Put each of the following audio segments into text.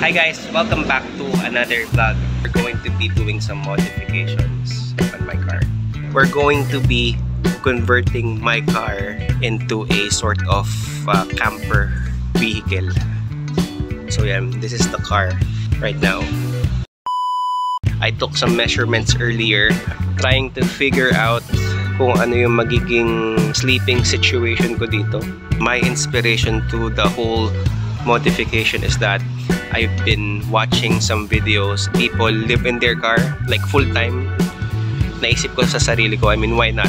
Hi guys, welcome back to another vlog. We're going to be doing some modifications on my car. We're going to be converting my car into a sort of camper vehicle. So yeah, this is the car right now. I took some measurements earlier, trying to figure out kung ano yung magiging sleeping situation ko dito. My inspiration to the whole modification is that I've been watching some videos. People live in their car like full-time. Naisip ko sa sarili ko, I mean, why not?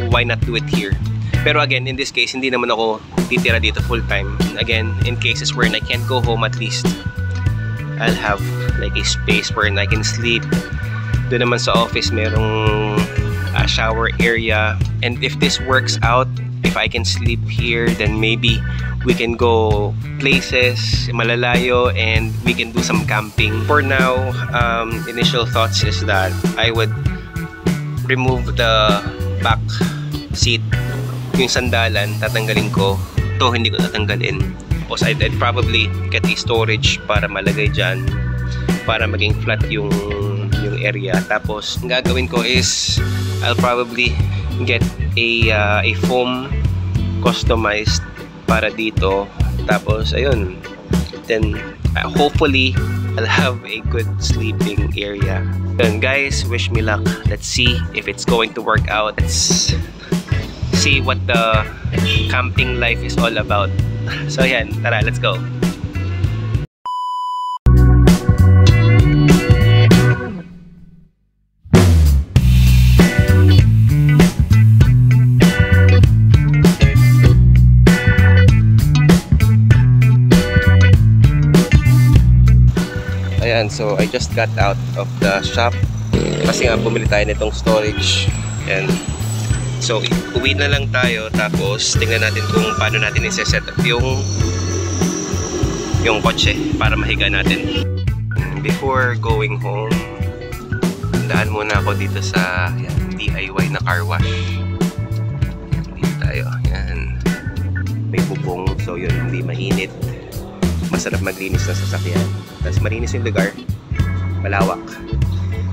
Why not do it here? Pero again, in this case, hindi naman ako titira dito full-time. Again, in cases where I can't go home, at least I'll have like a space where I can sleep. Doon naman sa office, merong shower area. And if this works out, if I can sleep here, then maybe we can go places malalayo and we can do some camping. For now, initial thoughts is that I would remove the back seat, yung sandalan, tatanggalin ko. Ito, hindi ko tatanggalin. Because I'd probably get a storage para malagay dyan, para maging flat yung area. Tapos, ang gagawin ko is I'll probably get a foam customized para dito. Tapos, ayun. Then, hopefully, I'll have a good sleeping area. Then, guys, wish me luck. Let's see if it's going to work out. Let's see what the camping life is all about. So, yan. Tara, let's go. Ayan, so I just got out of the shop kasi nga bumili tayo nitong storage. And so uwi na lang tayo, tapos tingnan natin kung paano natin i-set up yung kotse para mahiga natin. Before going home, daan muna ako dito sa DIY na car wash. Dito tayo, yan. May bubong, so yun, hindi mainit. Masarap maglinis ng sasakyan. Tapos malinis yung lugar, malawak.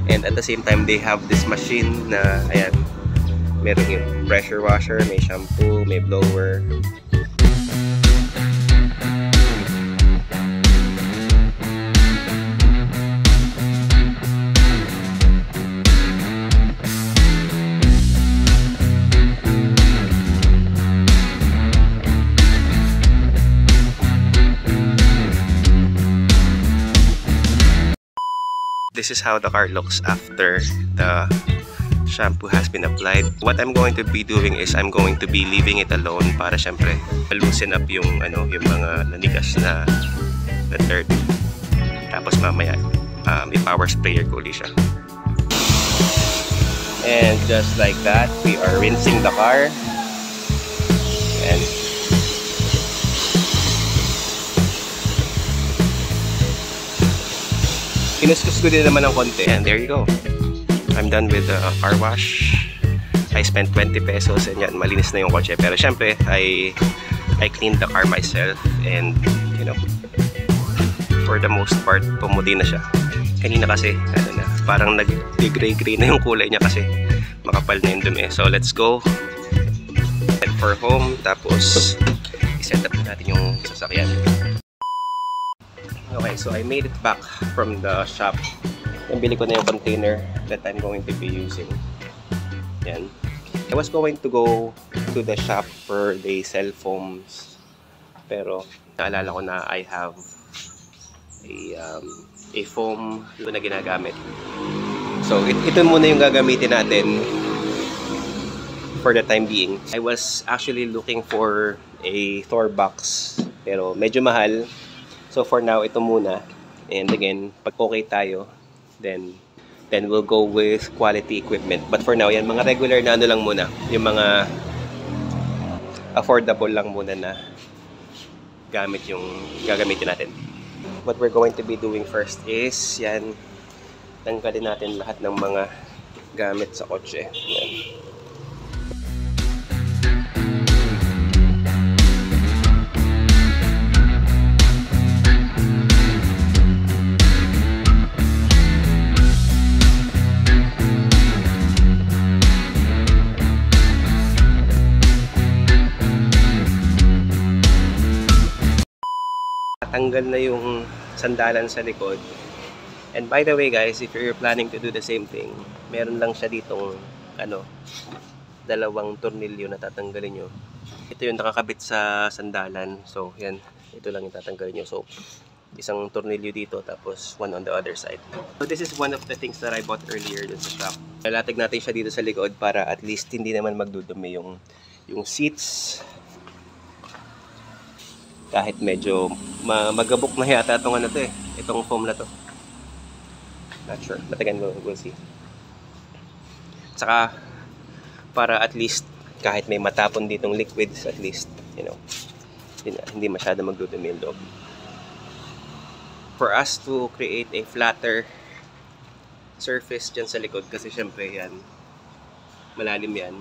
And at the same time, they have this machine na, ayan, meron yung pressure washer, may shampoo, may blower. This is how the car looks after the shampoo has been applied. What I'm going to be doing is I'm going to be leaving it alone para syempre loosen up yung mga nanigas na dirt. Tapos mamaya i-power sprayer ko ulit siya. And just like that, we are rinsing the car. And kinuskus ko din naman ng konti. And there you go. I'm done with the car wash. I spent 20 pesos and yan, malinis na yung kotse. Pero syempre, I cleaned the car myself. And, you know, for the most part, pumuti na siya. Kanina kasi, ano na, parang nag-gray-gray na yung kulay niya kasi makapal na yung dumi. So, let's go. Head for home. Tapos, i-set up natin yung sasakyan. Okay, so I made it back from the shop. Nabili ko na yung container that I'm going to be using. Yan. I was going to go to the shop where they sell foams. Pero naalala ko na I have a foam na ginagamit. So ito muna yung gagamitin natin for the time being. I was actually looking for a Thor box, pero medyo mahal. So for now, ito muna. And again, pag okay tayo, then we'll go with quality equipment. But for now, yan, mga regular na ano lang muna. Yung mga affordable lang muna na gamit yung gagamitin natin. What we're going to be doing first is, yan, tanggalin natin lahat ng mga gamit sa kotse. Yan. natanggal na yung sandalan sa likod. And by the way guys, if you're planning to do the same thing, meron lang siya ditong dalawang tornilyo na tatanggalin nyo. Ito yung nakakabit sa sandalan. So yan, ito lang yung tatanggalin nyo. So isang tornilyo dito, tapos one on the other side. So this is one of the things that I bought earlier dun sa shop. Nalatag natin siya dito sa likod para at least hindi naman magdudumi yung seats. Kahit medyo magabok na yata itong ano to eh, itong foam na to. Not sure, but again we'll see. Saka para at least kahit may matapon ditong liquids, at least, you know, hindi masyado magdudumi yung loob. For us to create a flatter surface dyan sa likod, kasi syempre yan, malalim yan,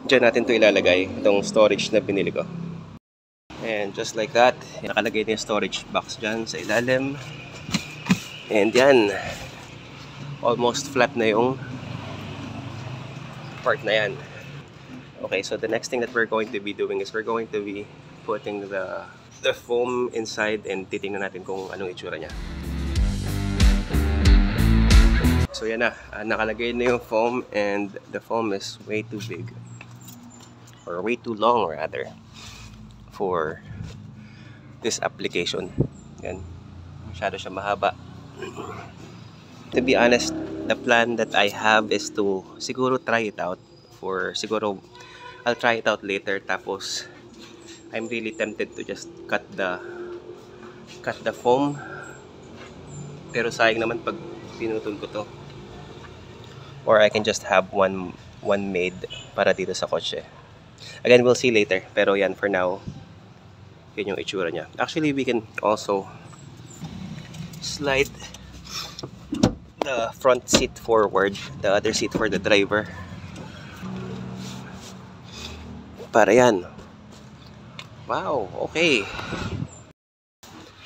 dyan natin to ilalagay, itong storage na binili ko. And just like that, nakalagay din yung storage box dyan sa ilalim. And yan, almost flat na yung part na yan. Okay, so the next thing that we're going to be doing is we're going to be putting the foam inside and titingnan natin kung anong itsura niya. So yan na, nakalagay na yung foam, and the foam is way too big, or way too long rather, for this application. Yan, masyado siya mahaba. To be honest, the plan that I have is to siguro try it out, I'll try it out later, tapos I'm really tempted to just cut the foam, pero sayang naman pag pinutol ko to. Or I can just have one made para dito sa kotse. Again, we'll see later, pero yan, for now, yun yung itsura niya. Actually, we can also slide the front seat forward, the other seat for the driver, para yan. Wow, okay.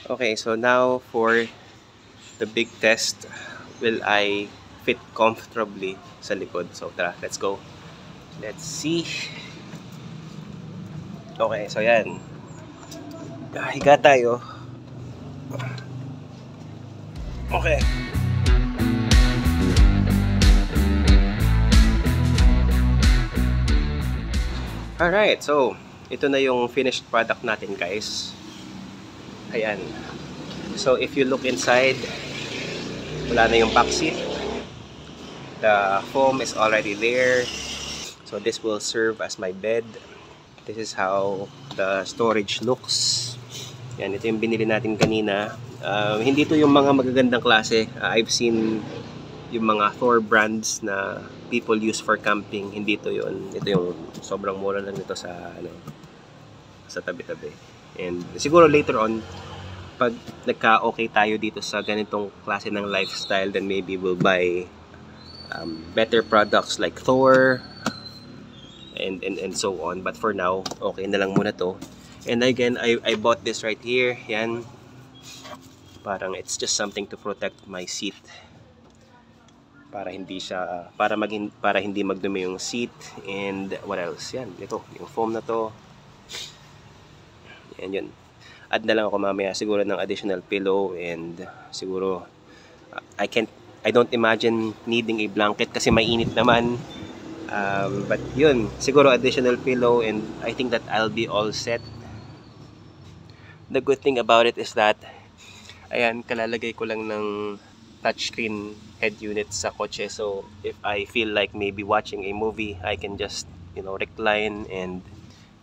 Okay, so now for the big test. Will I fit comfortably sa likod? So tara, let's go. Let's see. Okay, so yan. Higa tayo. Okay. Alright, so ito na yung finished product natin guys. Ayan. So if you look inside, wala na yung back seat. The foam is already there. So this will serve as my bed. This is how the storage looks. Yan, ito yung binili natin kanina. Hindi to yung mga magagandang klase. I've seen yung mga Thor brands na people use for camping. Hindi to yun. Ito yung sobrang mura lang nito sa sa tabi-tabi. And siguro later on, pag nagka-okay tayo dito sa ganitong klase ng lifestyle, then maybe we'll buy better products like Thor and so on. But for now, okay na lang muna to. And again, I bought this right here. Yan. Parang it's just something to protect my seat. Para hindi siya para hindi magdumi yung seat. And what else? Yan, ito, yung foam na to. Yan yun. Add na lang ako mamaya siguro ng additional pillow, and siguro I don't imagine needing a blanket kasi mainit naman. But yun, siguro additional pillow, and I think that I'll be all set. The good thing about it is that, ayan, kalalagay ko lang ng touchscreen head unit sa kotse. So if I feel like maybe watching a movie, I can just, you know, recline and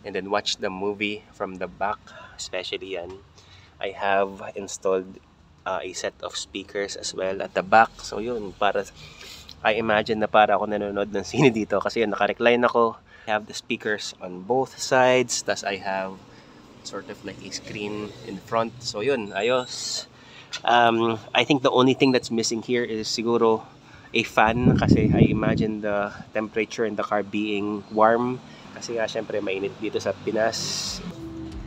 then watch the movie from the back. Especially yan, I have installed a set of speakers as well at the back. So yun, I imagine na para ako nanonood ng sine dito, kasi yun, naka-recline ako. I have the speakers on both sides, tas I have sort of like a screen in front. So yun, ayos. I think the only thing that's missing here is siguro a fan, kasi I imagine the temperature in the car being warm, kasi nga syempre mainit dito sa Pinas.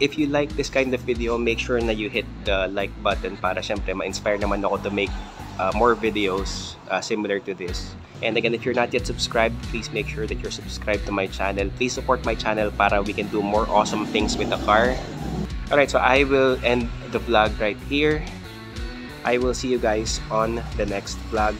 If you like this kind of video, make sure na you hit the like button para syempre ma-inspire naman ako to make more videos similar to this. And again, if you're not yet subscribed, please make sure that you're subscribed to my channel. Please support my channel para we can do more awesome things with the car. Alright, so I will end the vlog right here. I will see you guys on the next vlog.